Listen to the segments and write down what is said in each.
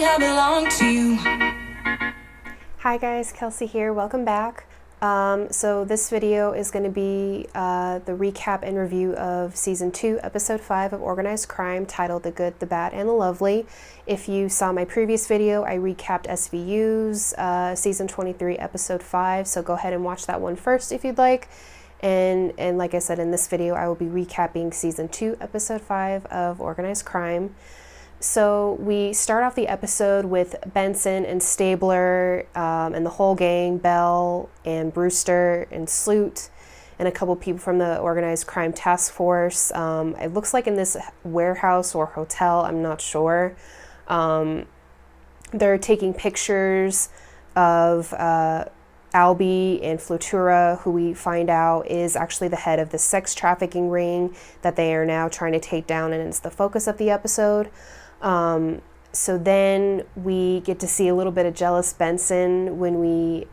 I belong to you. Hi guys, Kelsey here. Welcome back. So this video is going to be the recap and review of Season 2, Episode 5 of Organized Crime, titled The Good, the Bad, and the Lovely. If you saw my previous video, I recapped SVU's Season 23, Episode 5, so go ahead and watch that one first if you'd like. And like I said, in this video, I will be recapping Season 2, Episode 5 of Organized Crime. So we start off the episode with Benson and Stabler and the whole gang, Belle and Brewster and Sloot and a couple people from the Organized Crime Task Force. It looks like in this warehouse or hotel, I'm not sure. They're taking pictures of Albie and Flutura, who we find out is actually the head of the sex trafficking ring that they are now trying to take down, and it's the focus of the episode. So then we get to see a little bit of jealous Benson when we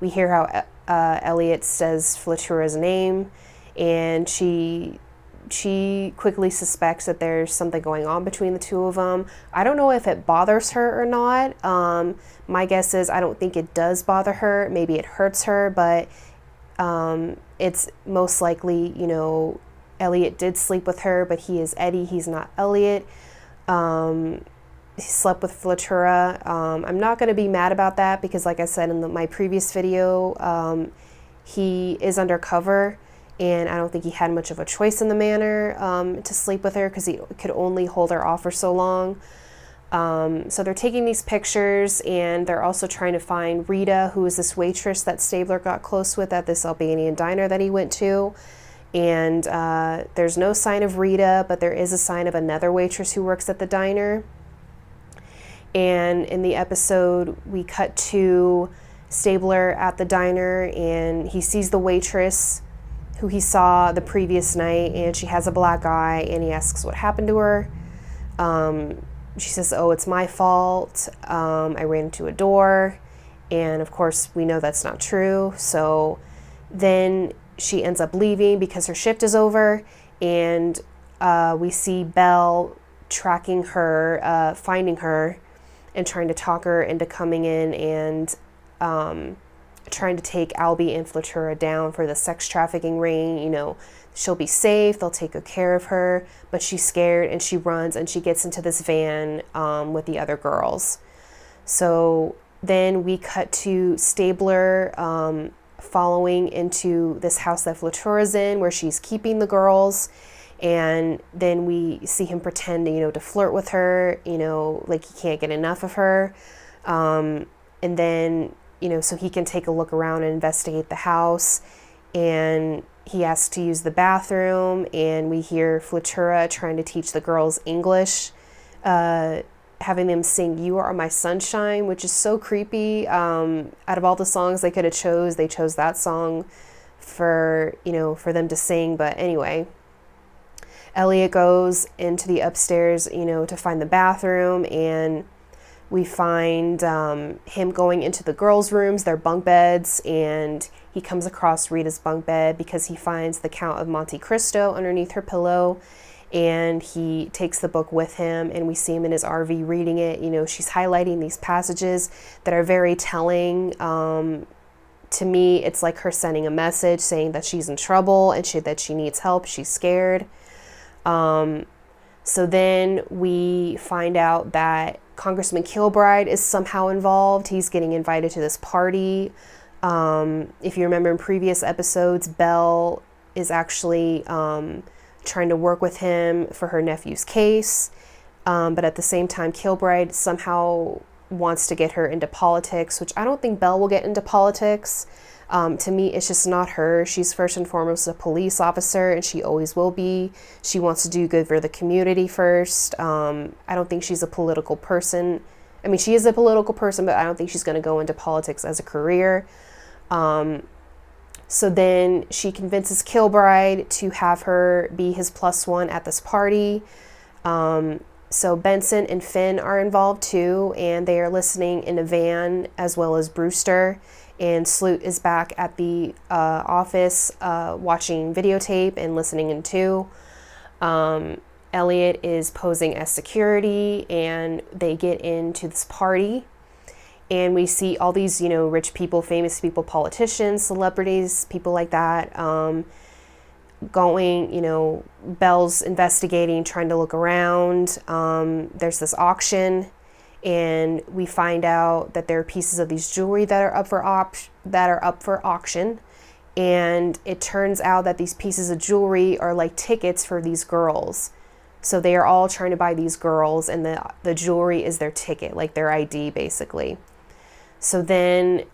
hear how Elliot says Flutura's name, and she quickly suspects that there's something going on between the two of them. I don't know if it bothers her or not. My guess is I don't think it does bother her. Maybe it hurts her, but it's most likely, you know, Elliot did sleep with her, but he is Eddie, he's not Elliot. He slept with Flutura. I'm not going to be mad about that because, like I said in my previous video, he is undercover, and I don't think he had much of a choice in the matter to sleep with her because he could only hold her off for so long. So they're taking these pictures, and they're also trying to find Rita, who is this waitress that Stabler got close with at this Albanian diner that he went to. And there's no sign of Rita, but there is a sign of another waitress who works at the diner. And in the episode, we cut to Stabler at the diner, and he sees the waitress who he saw the previous night, and she has a black eye, and he asks what happened to her. She says, "Oh, it's my fault. I ran into a door." And of course, we know that's not true. So then she ends up leaving because her shift is over, and we see Belle tracking her, finding her, and trying to talk her into coming in and trying to take Albie and Flutura down for the sex trafficking ring. You know, she'll be safe, they'll take good care of her, but she's scared and she runs and she gets into this van with the other girls. So then we cut to Stabler following into this house that Flutura's in, where she's keeping the girls, and then we see him pretend, you know, to flirt with her, you know, like he can't get enough of her, and then, you know, so he can take a look around and investigate the house, and he asks to use the bathroom, and we hear Flutura trying to teach the girls English, having them sing "You Are My Sunshine," which is so creepy. Out of all the songs they could have chose, they chose that song for, you know, for them to sing. But anyway, Elliot goes into the upstairs, you know, to find the bathroom, and we find him going into the girls' rooms, their bunk beds, and he comes across Rita's bunk bed because he finds the Count of Monte Cristo underneath her pillow. And he takes the book with him, and we see him in his RV reading it. You know, she's highlighting these passages that are very telling. To me, it's like her sending a message saying that she's in trouble and that she needs help. She's scared. So then we find out that Congressman Kilbride is somehow involved. He's getting invited to this party. If you remember in previous episodes, Belle is actually trying to work with him for her nephew's case, but at the same time Kilbride somehow wants to get her into politics, which I don't think Belle will get into politics. To me, it's just not her. She's first and foremost a police officer, and she always will be. She wants to do good for the community first. I don't think she's a political person. I mean, she is a political person, but I don't think she's going to go into politics as a career. So then she convinces Kilbride to have her be his +1 at this party. So Benson and Finn are involved too, and they are listening in a van, as well as Brewster. And Sloot is back at the office watching videotape and listening in too. Elliot is posing as security, and they get into this party. And we see all these, rich people, famous people, politicians, celebrities, people like that, going, Belle's investigating, trying to look around. There's this auction, and we find out that there are pieces of these jewelry that are up for auction. And it turns out that these pieces of jewelry are like tickets for these girls. So they are all trying to buy these girls, and the jewelry is their ticket, like their ID, basically. So then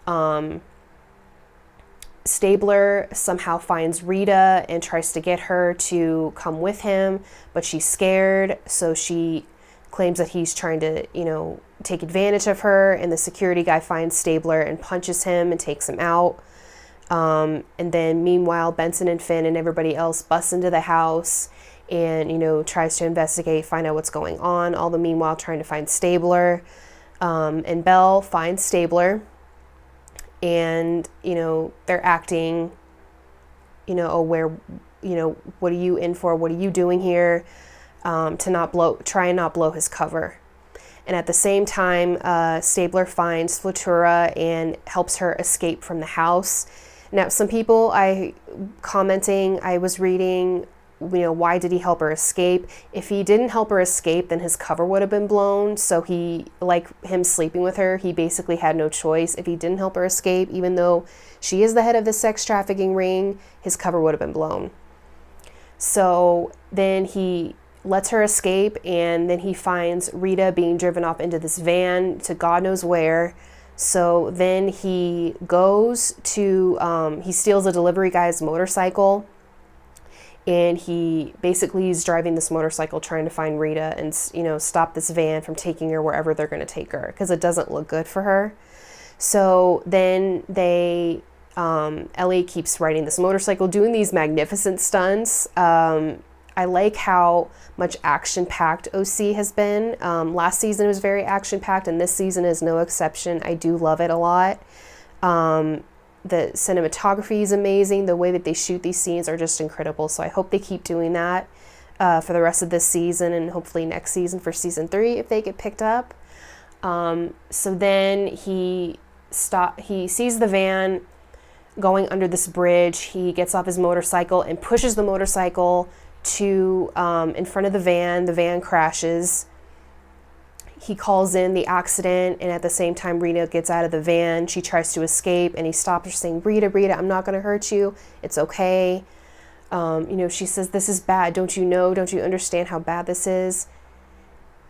Stabler somehow finds Rita and tries to get her to come with him, but she's scared, so she claims that he's trying to, take advantage of her, and the security guy finds Stabler and punches him and takes him out. And then meanwhile, Benson and Finn and everybody else bust into the house and, tries to investigate, find out what's going on, all the meanwhile trying to find Stabler. And Belle finds Stabler, and, they're acting, what are you in for? What are you doing here? To try and not blow his cover. And at the same time, Stabler finds Flutura and helps her escape from the house. Now, some people I was reading, why did he help her escape? If he didn't help her escape, then his cover would have been blown. So he, like him sleeping with her, he basically had no choice. If he didn't help her escape, even though she is the head of the sex trafficking ring, his cover would have been blown. So then he lets her escape, and then he finds Rita being driven off into this van to God knows where. So then he goes to, he steals a delivery guy's motorcycle, and he basically is driving this motorcycle trying to find Rita and, stop this van from taking her wherever they're going to take her, because it doesn't look good for her. So then Ellie keeps riding this motorcycle, doing these magnificent stunts. I like how much action-packed OC has been. Last season was very action-packed, and this season is no exception. I do love it a lot. The cinematography is amazing. The way that they shoot these scenes are just incredible. So I hope they keep doing that for the rest of this season, and hopefully next season for season 3 if they get picked up. So then he sees the van going under this bridge. He gets off his motorcycle and pushes the motorcycle to in front of the van. The van crashes. He calls in the accident, and at the same time Rita gets out of the van. She tries to escape, and he stops her saying, Rita, I'm not going to hurt you. It's okay. She says, this is bad. Don't you understand how bad this is?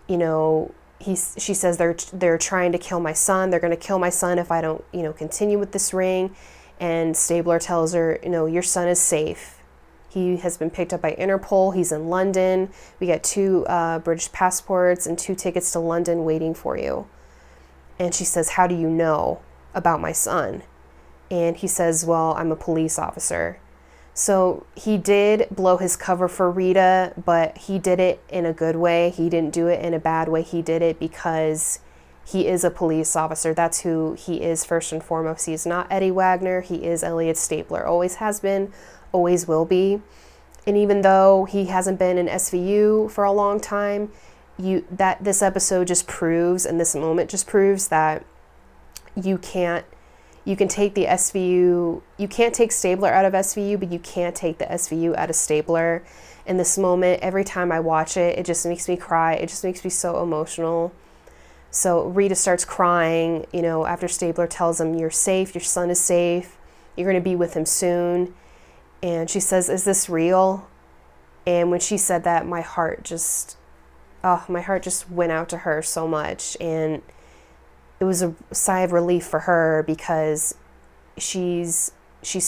She says they're trying to kill my son. They're going to kill my son if I don't, continue with this ring. And Stabler tells her, your son is safe. He has been picked up by Interpol. He's in London. We got 2 British passports and 2 tickets to London waiting for you. And she says, how do you know about my son? And he says, well, I'm a police officer. So he did blow his cover for Rita, but he did it in a good way. He didn't do it in a bad way. He did it because he is a police officer. That's who he is first and foremost. He is not Eddie Wagner. He is Elliot Stabler. Always has been, always will be. And even though he hasn't been in SVU for a long time, this episode just proves, and this moment just proves that you can take the SVU, you can't take Stabler out of SVU, but you can't take the SVU out of Stabler. In this moment, every time I watch it, it just makes me cry. It just makes me so emotional. So Rita starts crying, after Stabler tells him, you're safe, your son is safe, you're going to be with him soon. And she says, is this real? And when she said that, my heart just went out to her so much. And it was a sigh of relief for her, because she's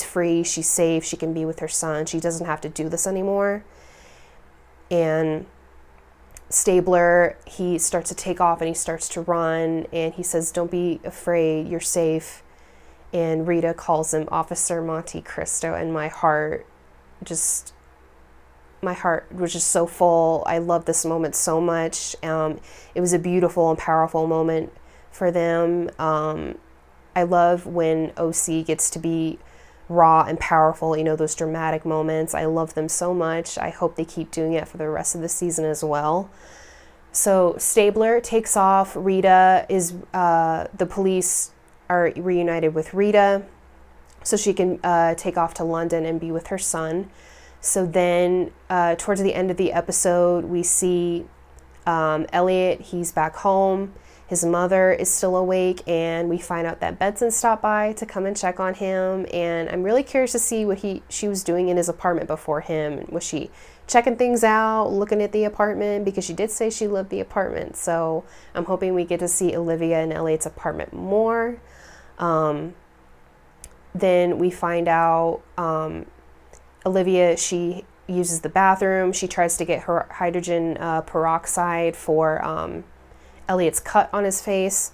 free, she's safe, she can be with her son. She doesn't have to do this anymore. And Stabler, he starts to take off and he starts to run, and he says, don't be afraid, you're safe. And Rita calls him Officer Monte Cristo, and my heart was just so full. I love this moment so much. It was a beautiful and powerful moment for them. I love when OC gets to be raw and powerful, those dramatic moments. I love them so much. I hope they keep doing it for the rest of the season as well. So Stabler takes off. Rita is, the police are reunited with Rita so she can take off to London and be with her son. So then towards the end of the episode, we see Elliot, he's back home. His mother is still awake, and we find out that Benson stopped by to come and check on him. And I'm really curious to see what she was doing in his apartment before him. Was she checking things out, looking at the apartment? Because she did say she loved the apartment. So I'm hoping we get to see Olivia and Elliot's apartment more. Then we find out Olivia, she uses the bathroom. She tries to get her hydrogen peroxide for Elliot's cut on his face.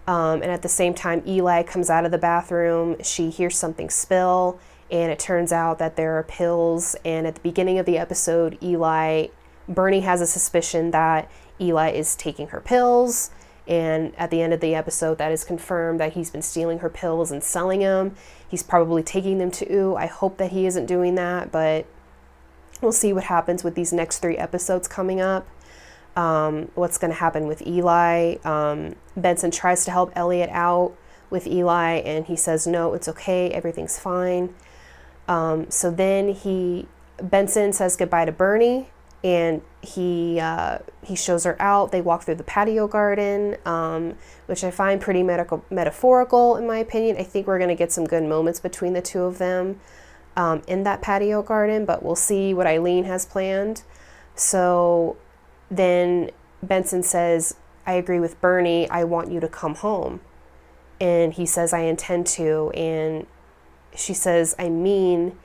And at the same time, Eli comes out of the bathroom. She hears something spill, and it turns out that there are pills. And at the beginning of the episode, Bernie has a suspicion that Eli is taking her pills. And at the end of the episode, that is confirmed that he's been stealing her pills and selling them. He's probably taking them too. I hope that he isn't doing that, but we'll see what happens with these next 3 episodes coming up. What's going to happen with Eli. Benson tries to help Elliot out with Eli, and he says, no, it's okay, everything's fine. So then Benson says goodbye to Bernie, and he shows her out. They walk through the patio garden, which I find pretty metaphorical in my opinion. I think we're going to get some good moments between the two of them in that patio garden, but we'll see what Eileen has planned. So then Benson says, I agree with Bernie, I want you to come home. And he says, I intend to. And she says, I mean,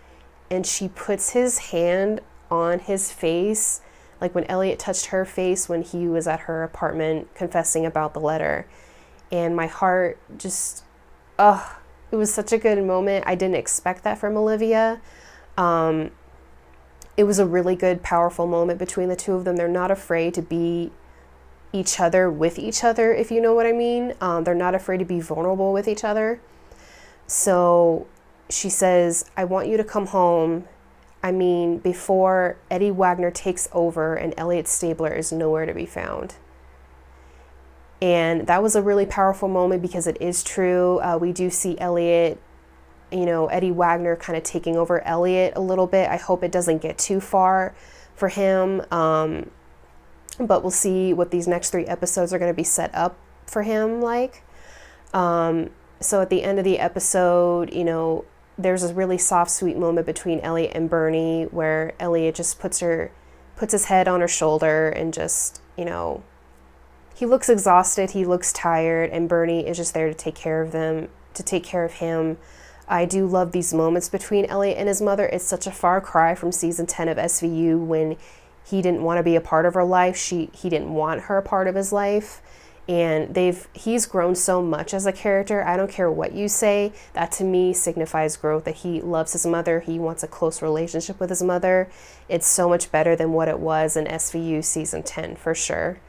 and she puts his hand on his face, like when Elliot touched her face when he was at her apartment confessing about the letter. And my heart just, it was such a good moment. I didn't expect that from Olivia. It was a really good, powerful moment between the two of them. They're not afraid to be each other with each other, if you know what I mean. They're not afraid to be vulnerable with each other. So she says, I want you to come home. I mean, before Eddie Wagner takes over and Elliot Stabler is nowhere to be found. And that was a really powerful moment because it is true. We do see Elliot, Eddie Wagner kind of taking over Elliot a little bit. I hope it doesn't get too far for him. But we'll see what these next 3 episodes are going to be set up for him like. So at the end of the episode, there's a really soft, sweet moment between Elliot and Bernie where Elliot just puts his head on her shoulder and just, he looks exhausted, he looks tired, and Bernie is just there to take care of him. I do love these moments between Elliot and his mother. It's such a far cry from season 10 of SVU when he didn't want to be a part of her life. He didn't want her a part of his life. And he's grown so much as a character. I don't care what you say. That to me signifies growth, that he loves his mother. He wants a close relationship with his mother. It's so much better than what it was in SVU season 10 for sure.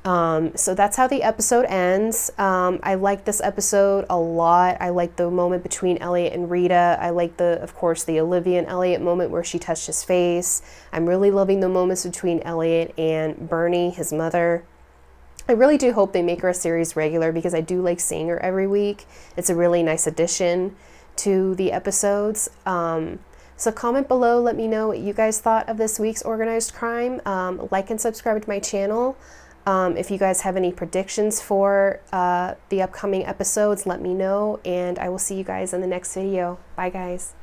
So that's how the episode ends. I like this episode a lot. I like the moment between Elliot and Rita. I like of course, the Olivia and Elliot moment where she touched his face. I'm really loving the moments between Elliot and Bernie, his mother. I really do hope they make her a series regular because I do like seeing her every week. It's a really nice addition to the episodes. So comment below, let me know what you guys thought of this week's Organized Crime. Like and subscribe to my channel. If you guys have any predictions for the upcoming episodes, let me know, and I will see you guys in the next video. Bye, guys.